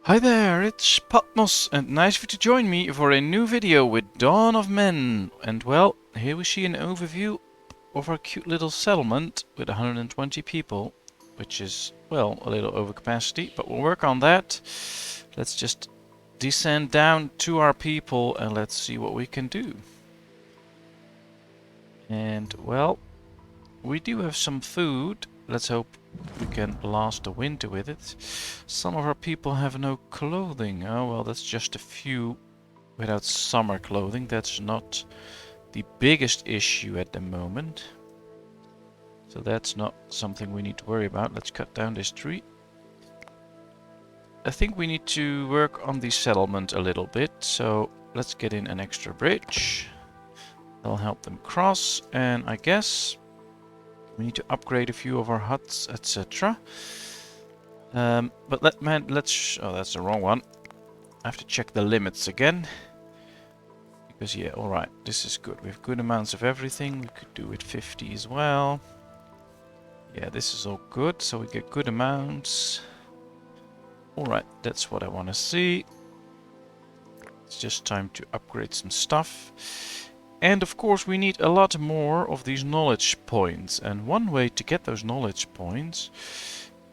Hi there, it's Patmos, and nice of you to join me for a new video with Dawn of Men. And well, here we see an overview of our cute little settlement with 120 people, which is, well, a little over capacity, but we'll work on that. Let's just descend down to our people and let's see what we can do. And well, we do have some food. Let's hope we can last the winter with it. Some of our people have no clothing. Oh well, that's just a few without summer clothing. That's not the biggest issue at the moment. So that's not something we need to worry about. Let's cut down this tree. I think we need to work on the settlement a little bit. So let's get in an extra bridge. That'll help them cross. And I guess we need to upgrade a few of our huts, etc. But let's... Oh, that's the wrong one. I have to check the limits again. Because, yeah, alright, this is good. We have good amounts of everything. We could do it 50 as well. Yeah, this is all good. So we get good amounts. Alright, that's what I want to see. It's just time to upgrade some stuff. And of course we need a lot more of these knowledge points, and one way to get those knowledge points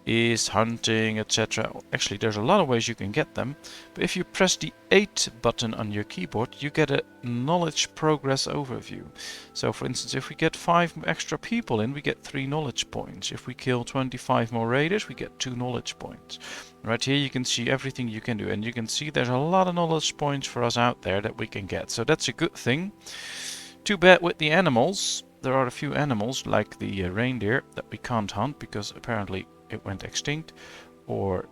is hunting, etc. Actually, there's a lot of ways you can get them, but if you press the 8 button on your keyboard, you get a knowledge progress overview. So for instance, if we get 5 extra people in, we get 3 knowledge points. If we kill 25 more raiders, we get 2 knowledge points. Right here you can see everything you can do, and you can see there's a lot of knowledge points for us out there that we can get. So that's a good thing. Too bad with the animals. There are a few animals, like the reindeer, that we can't hunt because apparently it went extinct or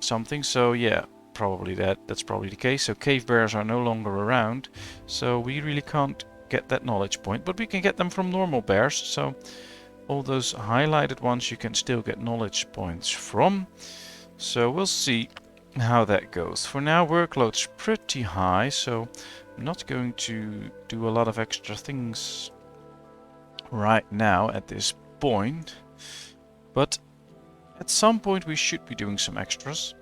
something. So yeah, probably that's probably the case. So cave bears are no longer around, so we really can't get that knowledge point, but we can get them from normal bears. So all those highlighted ones you can still get knowledge points from. So we'll see how that goes. For now, workload's pretty high, so I'm not going to do a lot of extra things right now at this point, but at some point we should be doing some extras.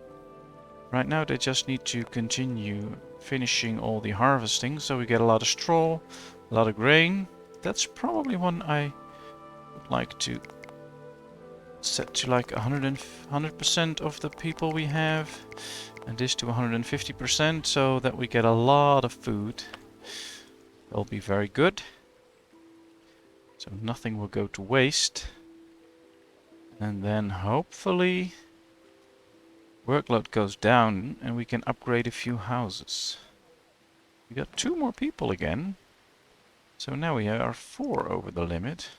Right now they just need to continue finishing all the harvesting, so we get a lot of straw, a lot of grain. That's probably one I would like to set to like 100% of the people we have, and this to 150%, so that we get a lot of food. That'll be very good. So nothing will go to waste. And then hopefully workload goes down and we can upgrade a few houses. We got 2 more people again. So now we are 4 over the limit.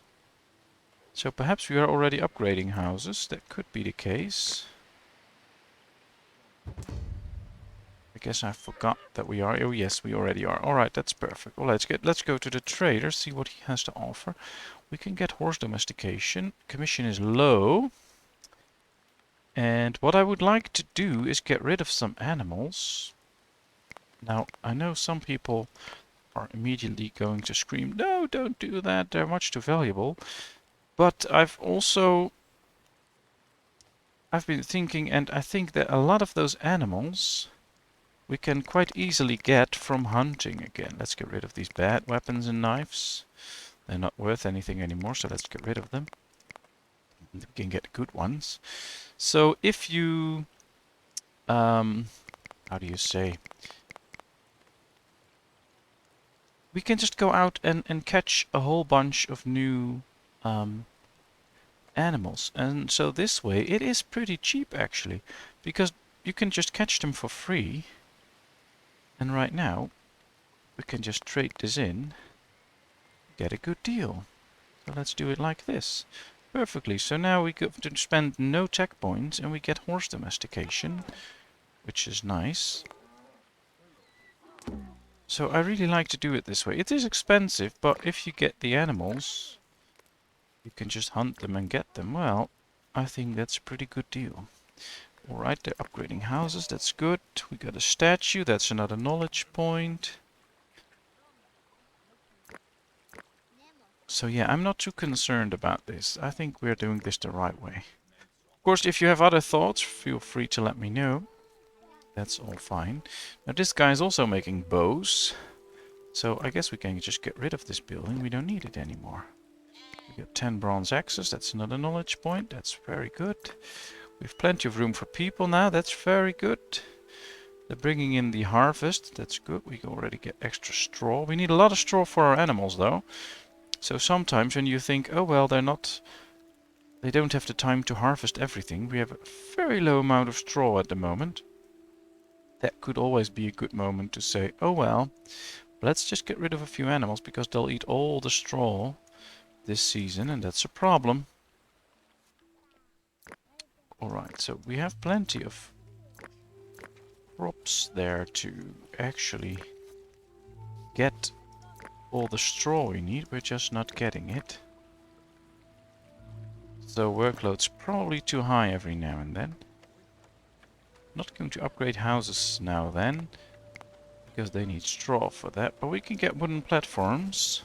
So perhaps we are already upgrading houses. That could be the case. I guess I forgot that we are. Oh yes, we already are. Alright, that's perfect. Well, let's go to the trader, see what he has to offer. We can get horse domestication. Commission is low. And what I would like to do is get rid of some animals. Now, I know some people are immediately going to scream, no, don't do that, they're much too valuable. But I've been thinking, and I think that a lot of those animals we can quite easily get from hunting again. Let's get rid of these bad weapons and knives. They're not worth anything anymore, so let's get rid of them. We can get good ones. So if you, how do you say? We can just go out and catch a whole bunch of new animals. And so this way it is pretty cheap actually, because you can just catch them for free. And right now we can just trade this in, get a good deal. So let's do it like this. Perfectly. So now we get to spend no tech points and we get horse domestication, which is nice. So I really like to do it this way. It is expensive, but if you get the animals, you can just hunt them and get them. Well, I think that's a pretty good deal. Alright, they're upgrading houses, that's good. We got a statue, that's another knowledge point. So yeah, I'm not too concerned about this. I think we're doing this the right way. Of course, if you have other thoughts, feel free to let me know. That's all fine. Now this guy is also making bows. So I guess we can just get rid of this building. We don't need it anymore. We got 10 bronze axes. That's another knowledge point. That's very good. We have plenty of room for people now. That's very good. They're bringing in the harvest. That's good. We can already get extra straw. We need a lot of straw for our animals though. So sometimes when you think, oh well, they don't have the time to harvest everything. We have a very low amount of straw at the moment. That could always be a good moment to say, oh well, let's just get rid of a few animals because they'll eat all the straw this season and that's a problem. Alright, so we have plenty of crops there to actually get all the straw we need. We're just not getting it. So workload's probably too high every now and then. Not going to upgrade houses now then, because they need straw for that, but we can get wooden platforms.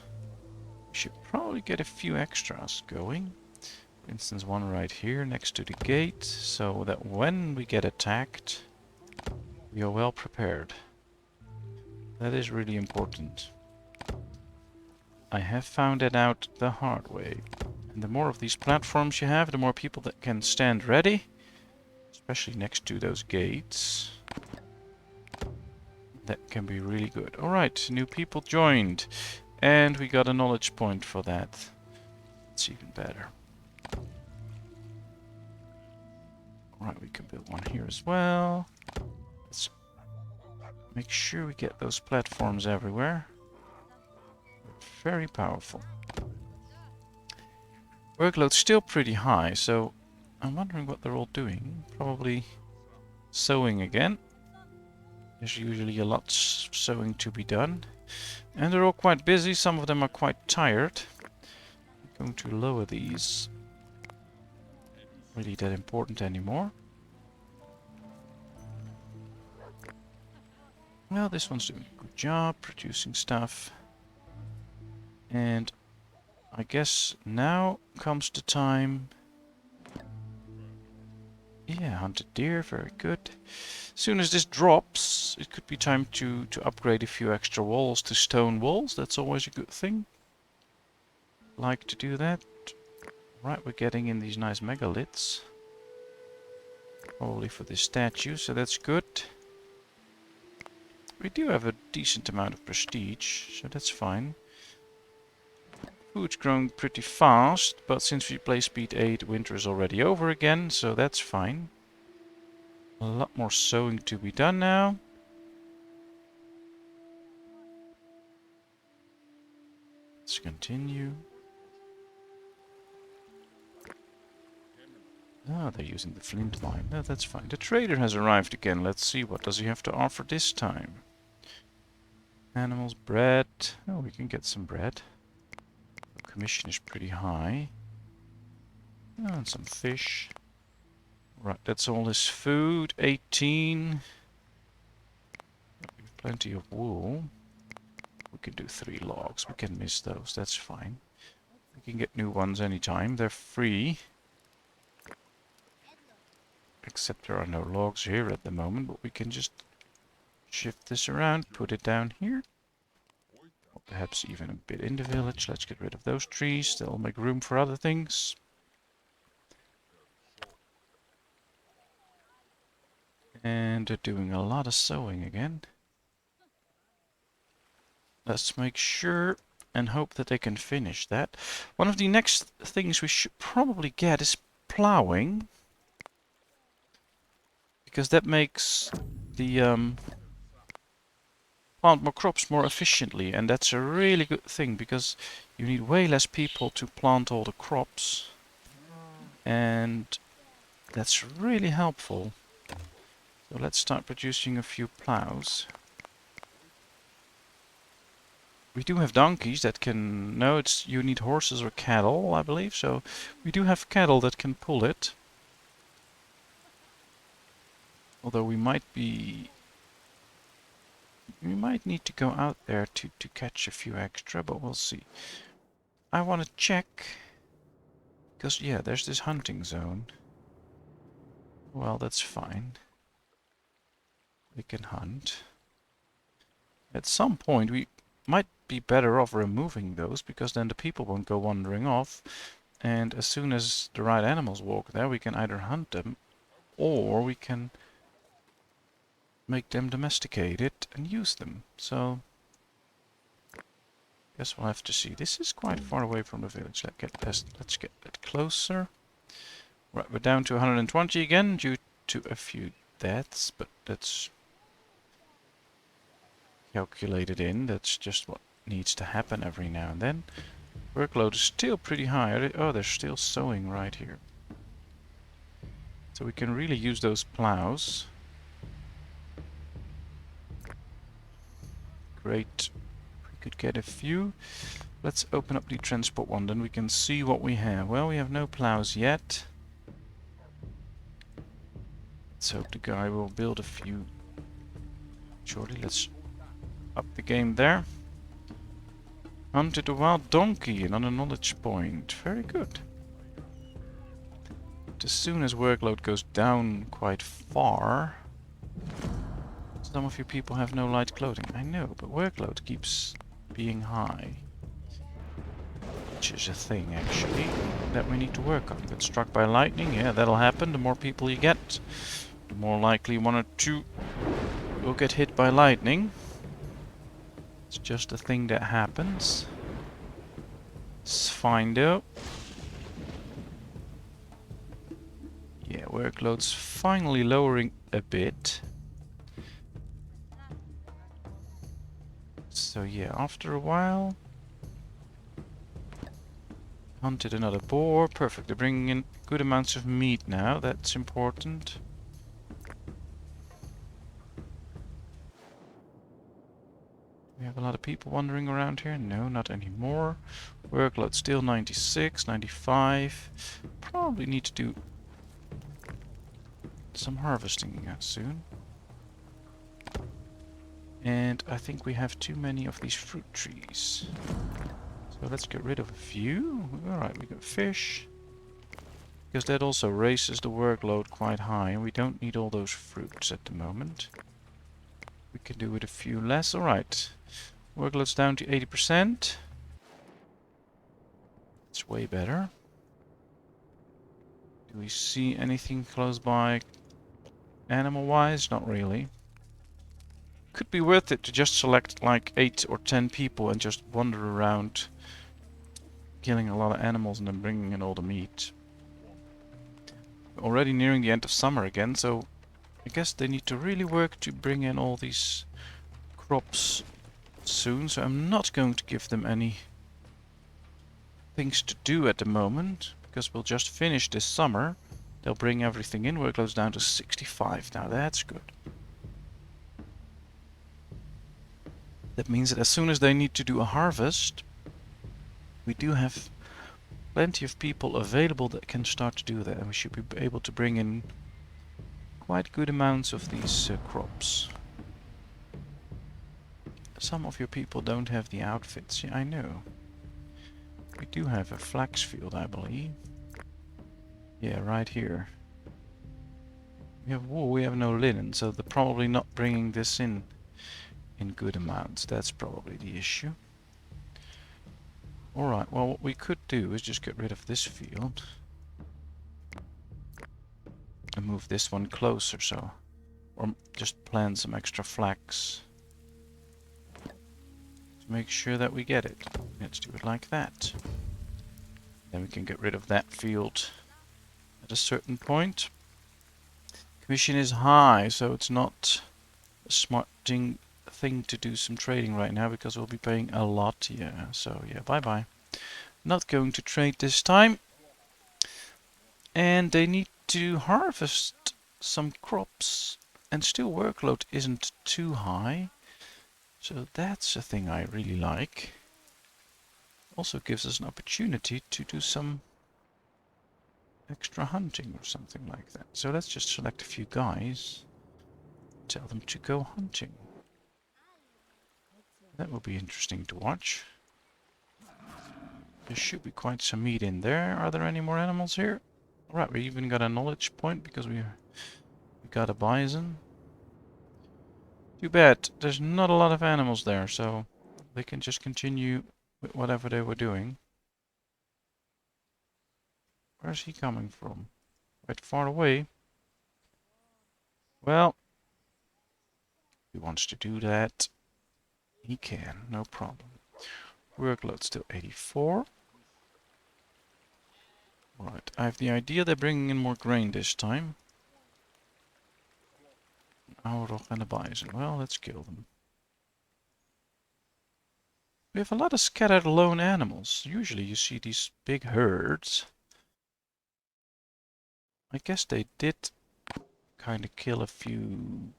We should probably get a few extras going. For instance, one right here next to the gate, so that when we get attacked, we are well prepared. That is really important. I have found it out the hard way. And the more of these platforms you have, the more people that can stand ready, especially next to those gates. That can be really good. Alright, new people joined. And we got a knowledge point for that. It's even better. Alright, we can build one here as well. Let's make sure we get those platforms everywhere. Very powerful. Workload's still pretty high, so I'm wondering what they're all doing. Probably sewing again. There's usually a lot sewing to be done. And they're all quite busy. Some of them are quite tired. I'm going to lower these. Really that important anymore. Well, this one's doing a good job producing stuff. And I guess now comes the time. Yeah, hunted deer, very good. As soon as this drops, it could be time to upgrade a few extra walls to stone walls. That's always a good thing. Like to do that. Right, we're getting in these nice megaliths. Probably for this statue, so that's good. We do have a decent amount of prestige, so that's fine. Food's growing pretty fast, but since we play speed 8, winter is already over again, so that's fine. A lot more sewing to be done now. Let's continue. Ah, they're using the flint line. No, that's fine. The trader has arrived again. Let's see, what does he have to offer this time? Animals, bread. Oh, we can get some bread. The commission is pretty high. Oh, and some fish. Right, that's all his food. 18. Plenty of wool. We can do 3 logs. We can miss those. That's fine. We can get new ones anytime. They're free. Except there are no logs here at the moment, but we can just shift this around, put it down here. Or perhaps even a bit in the village. Let's get rid of those trees. They'll make room for other things. And they're doing a lot of sewing again. Let's make sure and hope that they can finish that. One of the next things we should probably get is plowing. Because that makes the plant more crops more efficiently, and that's a really good thing because you need way less people to plant all the crops, and that's really helpful. So let's start producing a few plows. We do have donkeys that can... No, it's you need horses or cattle, I believe, so we do have cattle that can pull it. Although we might need to go out there to catch a few extra, but we'll see. I want to check, because yeah, there's this hunting zone. Well, that's fine. they can hunt. At some point we might be better off removing those, because then the people won't go wandering off. And as soon as the right animals walk there, we can either hunt them, or we can make them domesticated and use them. So, guess we'll have to see. This is quite far away from the village. Let's get that closer. Right, we're down to 120 again due to a few deaths, but that's calculated in. That's just what needs to happen every now and then. Workload is still pretty high. Oh, they're still sowing right here. So we can really use those plows. Great. We could get a few. Let's open up the transport one, then we can see what we have. Well, we have no plows yet. Let's hope the guy will build a few shortly. Let's up the game there. Hunted a wild donkey and on a knowledge point. Very good. But as soon as workload goes down quite far... Some of you people have no light clothing. I know, but workload keeps being high. Which is a thing, actually, that we need to work on. Get struck by lightning, yeah, that'll happen. The more people you get, the more likely one or two will get hit by lightning. It's just a thing that happens. It's fine though. Yeah, workload's finally lowering a bit. So yeah, after a while... Hunted another boar. Perfect. They're bringing in good amounts of meat now. That's important. We have a lot of people wandering around here. No, not anymore. Workload still 96, 95. Probably need to do some harvesting soon. And I think we have too many of these fruit trees. So let's get rid of a few. Alright, we got fish. Because that also raises the workload quite high. And we don't need all those fruits at the moment. We can do with a few less. Alright. Workload's down to 80%. It's way better. Do we see anything close by animal-wise? Not really. Could be worth it to just select like 8 or 10 people and just wander around killing a lot of animals and then bringing in all the meat. We're already nearing the end of summer again, so I guess they need to really work to bring in all these crops soon, so I'm not going to give them any things to do at the moment, because we'll just finish this summer. They'll bring everything in. Workload's down to 65 now. That's good. That means that as soon as they need to do a harvest, we do have plenty of people available that can start to do that, and we should be able to bring in quite good amounts of these crops. Some of your people don't have the outfits. Yeah, I know. We do have a flax field, I believe. Yeah, right here. We have wool, we have no linen, so they're probably not bringing this in good amounts. That's probably the issue. Alright, well what we could do is just get rid of this field. And move this one closer, so... Or just plant some extra flax. To make sure that we get it. Let's do it like that. Then we can get rid of that field at a certain point. Commission is high, so it's not a smart thing to do some trading right now, because we'll be paying a lot. Yeah, so yeah, bye-bye. Not going to trade this time. And they need to harvest some crops, and still workload isn't too high. So that's a thing I really like. Also gives us an opportunity to do some extra hunting or something like that. So let's just select a few guys. Tell them to go hunting. That will be interesting to watch. There should be quite some meat in there. Are there any more animals here? Alright, we even got a knowledge point because we got a bison. Too bad. There's not a lot of animals there, so they can just continue with whatever they were doing. Where's he coming from? Quite far away. Well, if he wants to do that, he can, no problem. Workload still 84. Right, I have the idea they're bringing in more grain this time. Auroch and a bison. Well, let's kill them. We have a lot of scattered lone animals. Usually you see these big herds. I guess they did kind of kill a few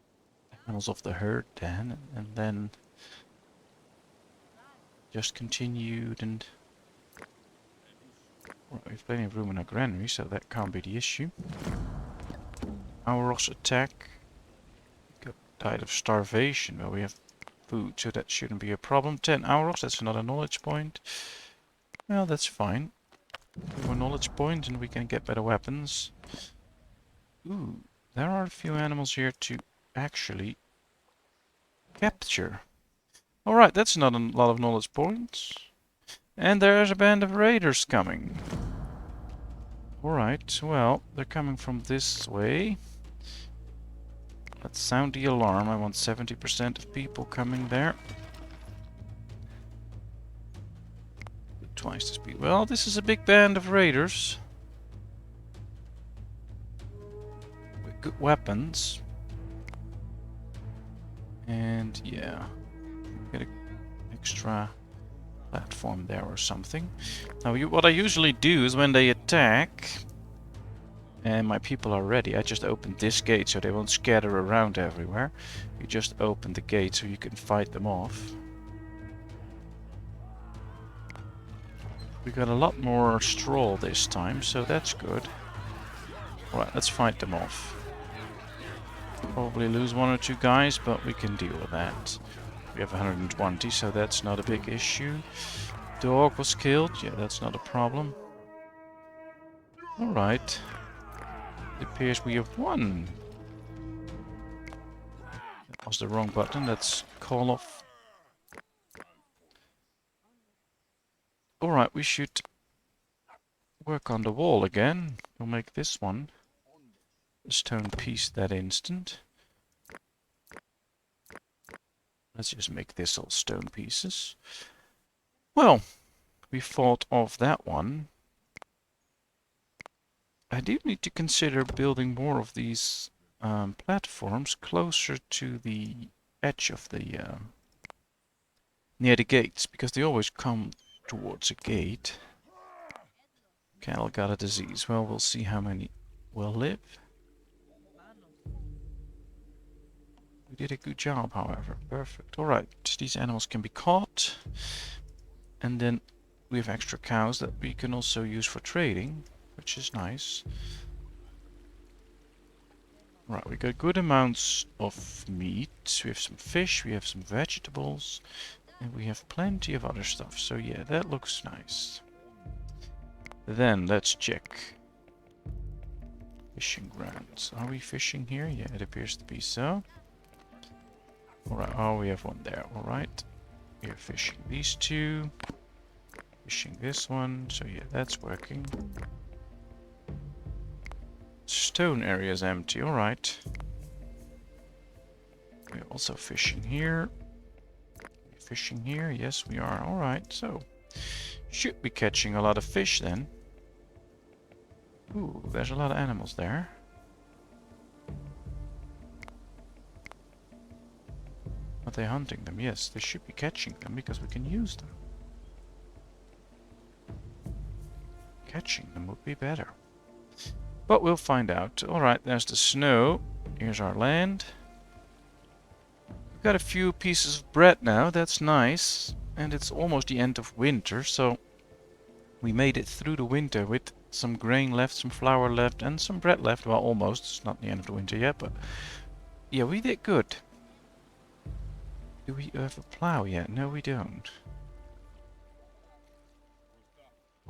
animals of the herd then, and then just continued and... Well, we have plenty of room in our granary, so that can't be the issue. Auroch's attack. Died of starvation. Well, we have food, so that shouldn't be a problem. 10 Aurochs, that's another knowledge point. Well, that's fine. 2 more knowledge points and we can get better weapons. Ooh, there are a few animals here to actually capture. Alright, that's not a lot of knowledge points. And there's a band of raiders coming. Alright, well, they're coming from this way. Let's sound the alarm. I want 70% of people coming there. Twice the speed. Well, this is a big band of raiders. With good weapons. And yeah, get an extra platform there or something. Now, what I usually do is when they attack and my people are ready, I just open this gate so they won't scatter around everywhere. You just open the gate so you can fight them off. We got a lot more straw this time, so that's good. Alright, let's fight them off. Probably lose 1 or 2 guys, but we can deal with that. We have 120, so that's not a big issue. Dog was killed. Yeah, that's not a problem. Alright. It appears we have won. That was the wrong button. Let's call off. Alright, we should work on the wall again. We'll make this one a stone piece that instant. Let's just make this all stone pieces. Well, we fought off that one. I do need to consider building more of these platforms closer to the edge of the near the gates, because they always come towards a gate. Cattle got a disease. Well, we'll see how many will live. We did a good job, however. Perfect. Alright, these animals can be caught. And then we have extra cows that we can also use for trading, which is nice. Right, we got good amounts of meat. We have some fish, we have some vegetables, and we have plenty of other stuff. So yeah, that looks nice. Then let's check. Fishing grounds. Are we fishing here? Yeah, it appears to be so. Alright, oh, we have one there. Alright. We are fishing these 2. Fishing this one. So yeah, that's working. Stone area is empty. Alright. We're also fishing here. Fishing here? Yes, we are. Alright, so should be catching a lot of fish then. Ooh, there's a lot of animals there. Are they hunting them? Yes, they should be catching them because we can use them. Catching them would be better. But we'll find out. Alright, there's the snow. Here's our land. We've got a few pieces of bread now. That's nice. And it's almost the end of winter, so we made it through the winter with some grain left, some flour left, and some bread left. Well, almost. It's not the end of the winter yet, but yeah, we did good. Do we have a plow yet? No, we don't.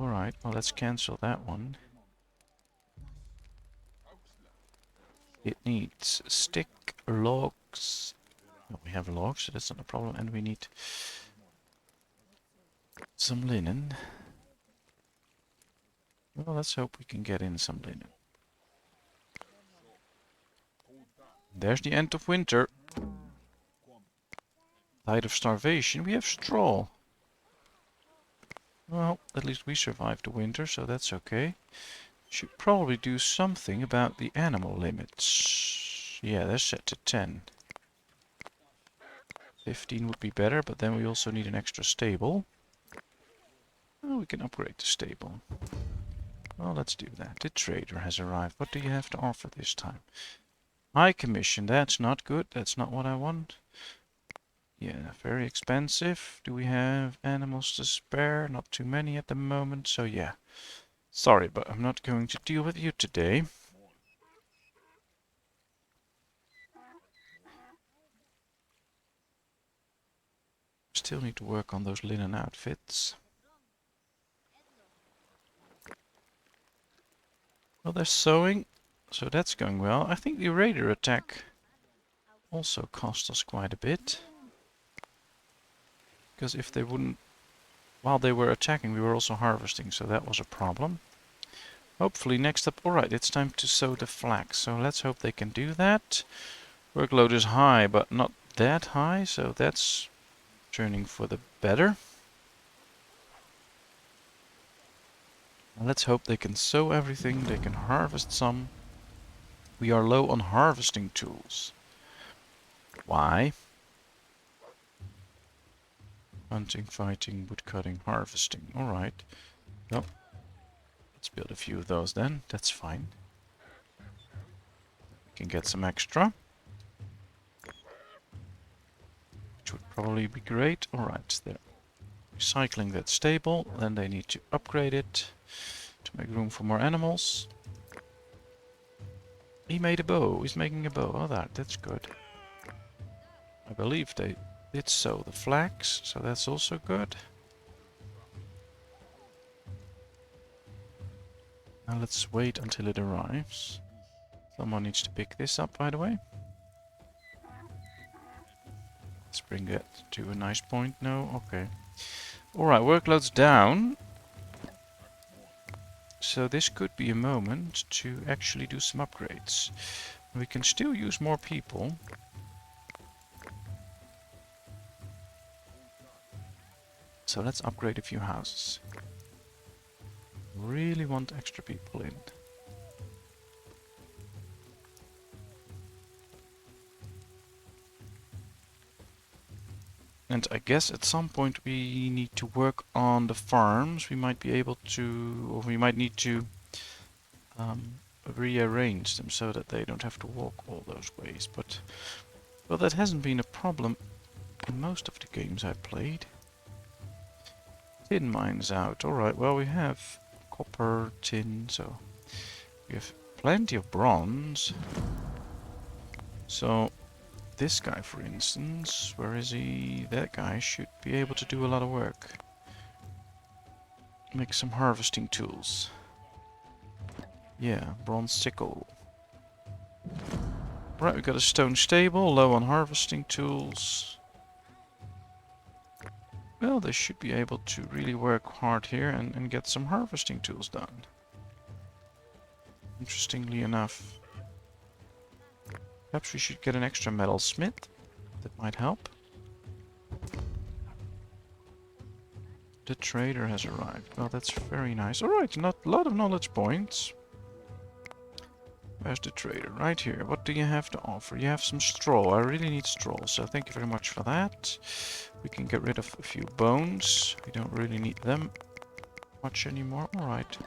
Alright, well, let's cancel that one. It needs stick, logs, Well, we have logs, so that's not a problem. And we need some linen. Well, let's hope we can get in some linen. There's the end of winter. Tide of starvation. We have straw. Well, at least we survived the winter, so that's okay. Should probably do something about the animal limits. Yeah, they're set to 10. 15 would be better, but then we also need an extra stable. Oh, we can upgrade the stable. Well, let's do that. The trader has arrived. What do you have to offer this time? High commission. That's not good. That's not what I want. Yeah, very expensive. Do we have animals to spare? Not too many at the moment, so yeah. Sorry, but I'm not going to deal with you today. Still need to work on those linen outfits. Well, they're sewing, so that's going well. I think the raider attack also cost us quite a bit. Because if they wouldn't... While they were attacking, we were also harvesting, so that was a problem. Hopefully next up... Alright, it's time to sow the flax, so let's hope they can do that. Workload is high, but not that high, so that's turning for the better. Let's hope they can sow everything, they can harvest some. We are low on harvesting tools. Why? Hunting, fighting, woodcutting, harvesting. Alright. Well, let's build a few of those then. That's fine. We can get some extra. Which would probably be great. Alright, they're recycling that stable. Then they need to upgrade it to make room for more animals. He made a bow. He's making a bow. Oh, that's good. I believe they did sow the flax, so that's also good. Now let's wait until it arrives. Someone needs to pick this up, by the way. Let's bring it to a nice point. No? Okay. Alright, workload's down. So this could be a moment to actually do some upgrades. We can still use more people. So let's upgrade a few houses. Really want extra people in. And I guess at some point we need to work on the farms. We might be able to, or we might need to rearrange them so that they don't have to walk all those ways. But, well, that hasn't been a problem in most of the games I've played. Tin mines out. Alright, well, we have copper, tin, so we have plenty of bronze. So this guy, for instance, where is he? That guy should be able to do a lot of work. Make some harvesting tools. Yeah, bronze sickle. Right, we got a stone stable, low on harvesting tools. Well, they should be able to really work hard here and get some harvesting tools done. Interestingly enough. Perhaps we should get an extra metal smith. That might help. The trader has arrived. Well, that's very nice. Alright, not a lot of knowledge points. Where's the trader? Right here. What do you have to offer? You have some straw. I really need straw, so thank you very much for that. We can get rid of a few bones. We don't really need them much anymore. Alright.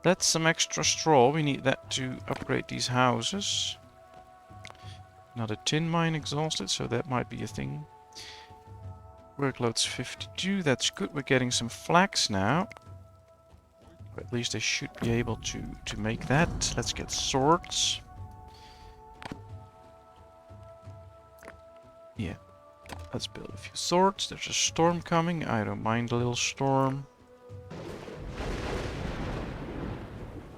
That's some extra straw. We need that to upgrade these houses. Another tin mine exhausted, so that might be a thing. Workload's 52. That's good. We're getting some flax now. Or at least I should be able to make that. Let's get swords. Yeah. Let's build a few swords. There's a storm coming. I don't mind a little storm.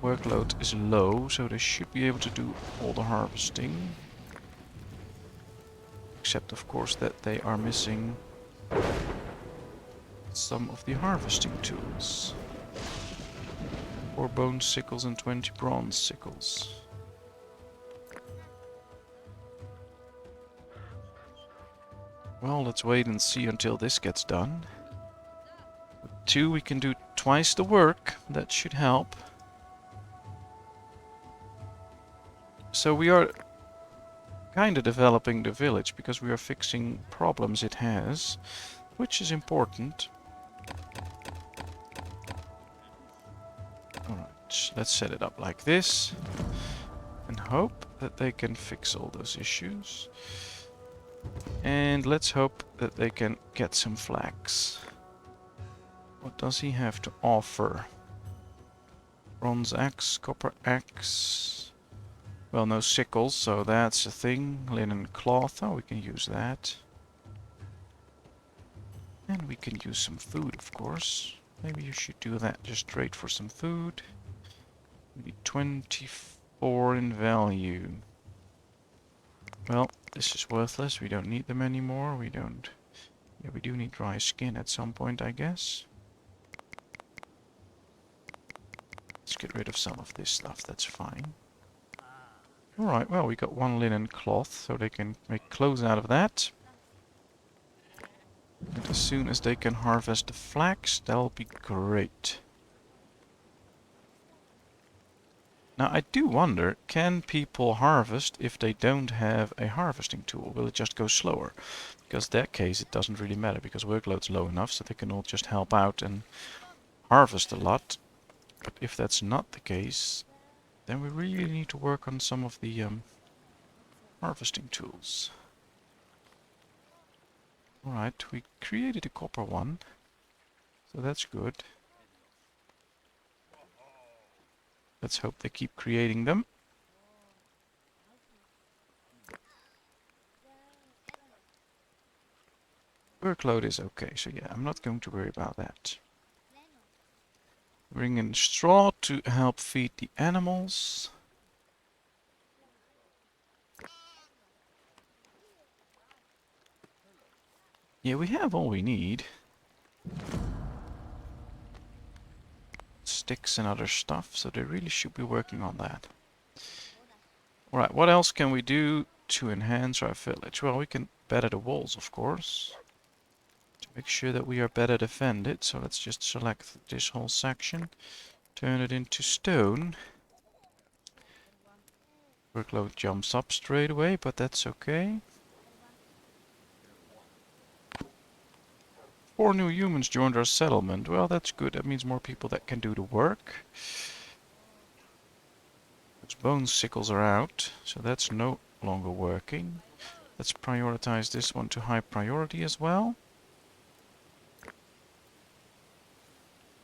Workload is low, so they should be able to do all the harvesting. except of course that they are missing some of the harvesting tools. 4 bone sickles and 20 bronze sickles. Well, let's wait and see until this gets done. With 2 we can do twice the work. That should help. So we are kind of developing the village because we are fixing problems it has, which is important. Alright, let's set it up like this and hope that they can fix all those issues. And let's hope that they can get some flax. What does he have to offer? Bronze axe, copper axe. Well, no sickles, so that's a thing. Linen cloth, oh, we can use that. And we can use some food, of course. Maybe you should do that, just trade for some food. We need 24 in value. Well, this is worthless. We don't need them anymore. We don't... Yeah, we do need dry skin at some point, I guess. Let's get rid of some of this stuff. That's fine. Alright, well, we got 1 linen cloth, so they can make clothes out of that. And as soon as they can harvest the flax, that'll be great. Now, I do wonder, can people harvest if they don't have a harvesting tool? Will it just go slower? Because in that case, it doesn't really matter, because workload's low enough, so they can all just help out and harvest a lot. But if that's not the case, then we really need to work on some of the harvesting tools. Alright, we created a copper one, so that's good. Let's hope they keep creating them. Workload is okay, so yeah, I'm not going to worry about that. Bring in straw to help feed the animals. Yeah, we have all we need. Sticks and other stuff, so they really should be working on that. Alright, what else can we do to enhance our village? Well, we can better the walls, of course, to make sure that we are better defended. So let's just select this whole section, turn it into stone. Workload jumps up straight away, but that's okay. 4 new humans joined our settlement. Well, that's good. That means more people that can do the work. Those bone sickles are out, so that's no longer working. Let's prioritize this one to high priority as well.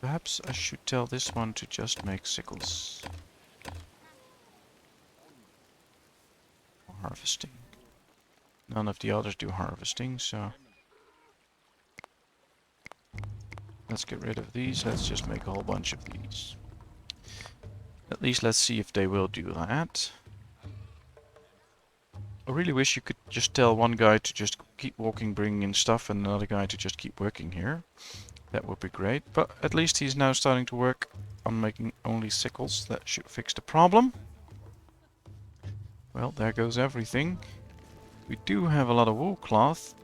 Perhaps I should tell this one to just make sickles. Harvesting. None of the others do harvesting, so... Let's get rid of these. Let's just make a whole bunch of these. At least let's see if they will do that. I really wish you could just tell one guy to just keep walking, bringing in stuff, and another guy to just keep working here. That would be great. But at least he's now starting to work on making only sickles. That should fix the problem. Well, there goes everything. We do have a lot of wool cloth.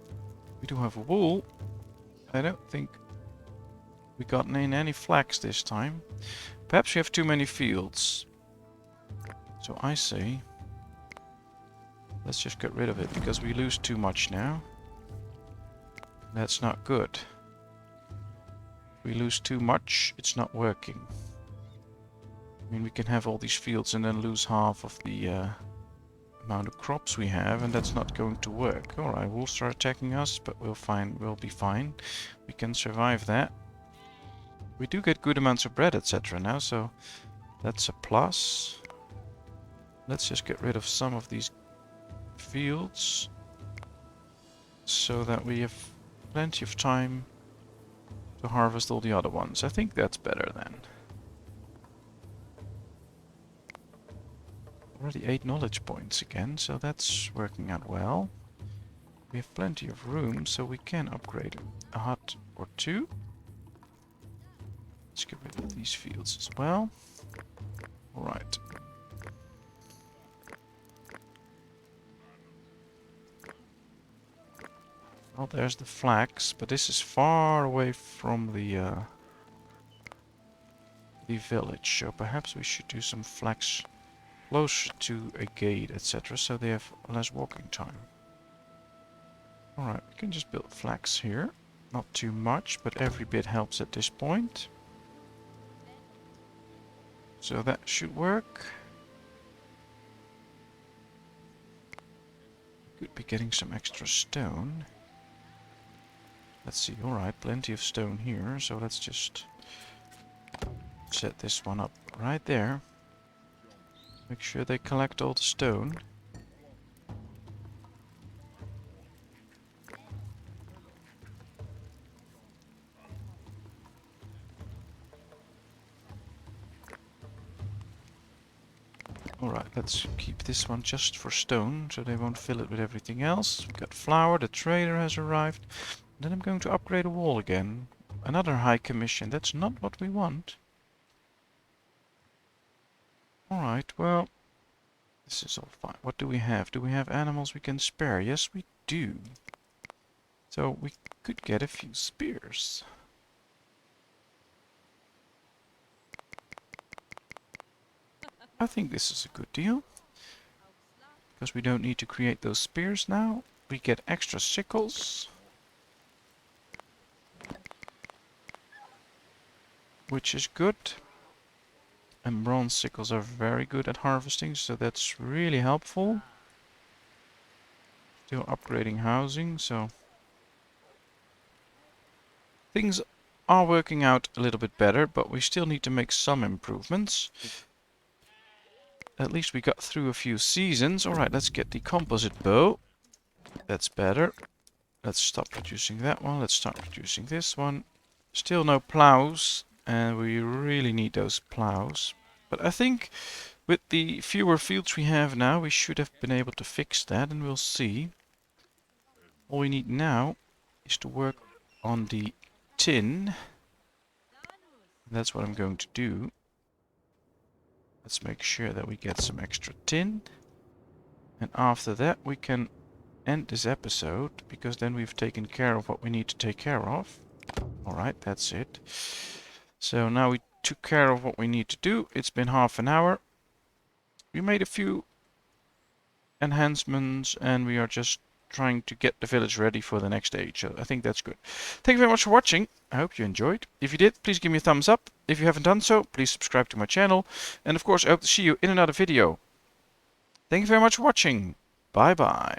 We do have wool. I don't think we got in any flax this time. Perhaps we have too many fields. So I say, let's just get rid of it, because we lose too much now. That's not good. We lose too much, it's not working. I mean, we can have all these fields and then lose half of the amount of crops we have, and that's not going to work. Alright, we'll start attacking us, but we'll be fine. We can survive that. We do get good amounts of bread, etc. now, so that's a plus. Let's just get rid of some of these fields so that we have plenty of time to harvest all the other ones. I think that's better then. Already 8 knowledge points again, so that's working out well. We have plenty of room, so we can upgrade a hut or two. Let's get rid of these fields as well. Alright. Well, there's the flax, but this is far away from the village, so perhaps we should do some flax closer to a gate, etc., so they have less walking time. Alright, we can just build flax here. Not too much, but every bit helps at this point. So that should work. Could be getting some extra stone. Let's see, alright, plenty of stone here, so let's just set this one up right there. Make sure they collect all the stone. Alright, let's keep this one just for stone, so they won't fill it with everything else. We've got flour, the trader has arrived. Then I'm going to upgrade a wall again. Another high commission, that's not what we want. Alright, well, this is all fine. What do we have? Do we have animals we can spare? Yes, we do. So we could get a few spears. I think this is a good deal. Because we don't need to create those spears now. We get extra sickles. Which is good. And bronze sickles are very good at harvesting, so that's really helpful. Still upgrading housing, so things are working out a little bit better, but we still need to make some improvements. At least we got through a few seasons. Alright, let's get the composite bow. That's better. Let's stop producing that one. Let's start producing this one. Still no plows, and we really need those plows. But I think with the fewer fields we have now, we should have been able to fix that, and we'll see. All we need now is to work on the tin. That's what I'm going to do. Let's make sure that we get some extra tin. And after that we can end this episode, because then we've taken care of what we need to take care of. Alright, that's it. So now we took care of what we need to do. It's been half an hour. We made a few enhancements and we are just trying to get the village ready for the next stage. So I think that's good. Thank you very much for watching. I hope you enjoyed. If you did, please give me a thumbs up. If you haven't done so, please subscribe to my channel. And of course, I hope to see you in another video. Thank you very much for watching. Bye bye.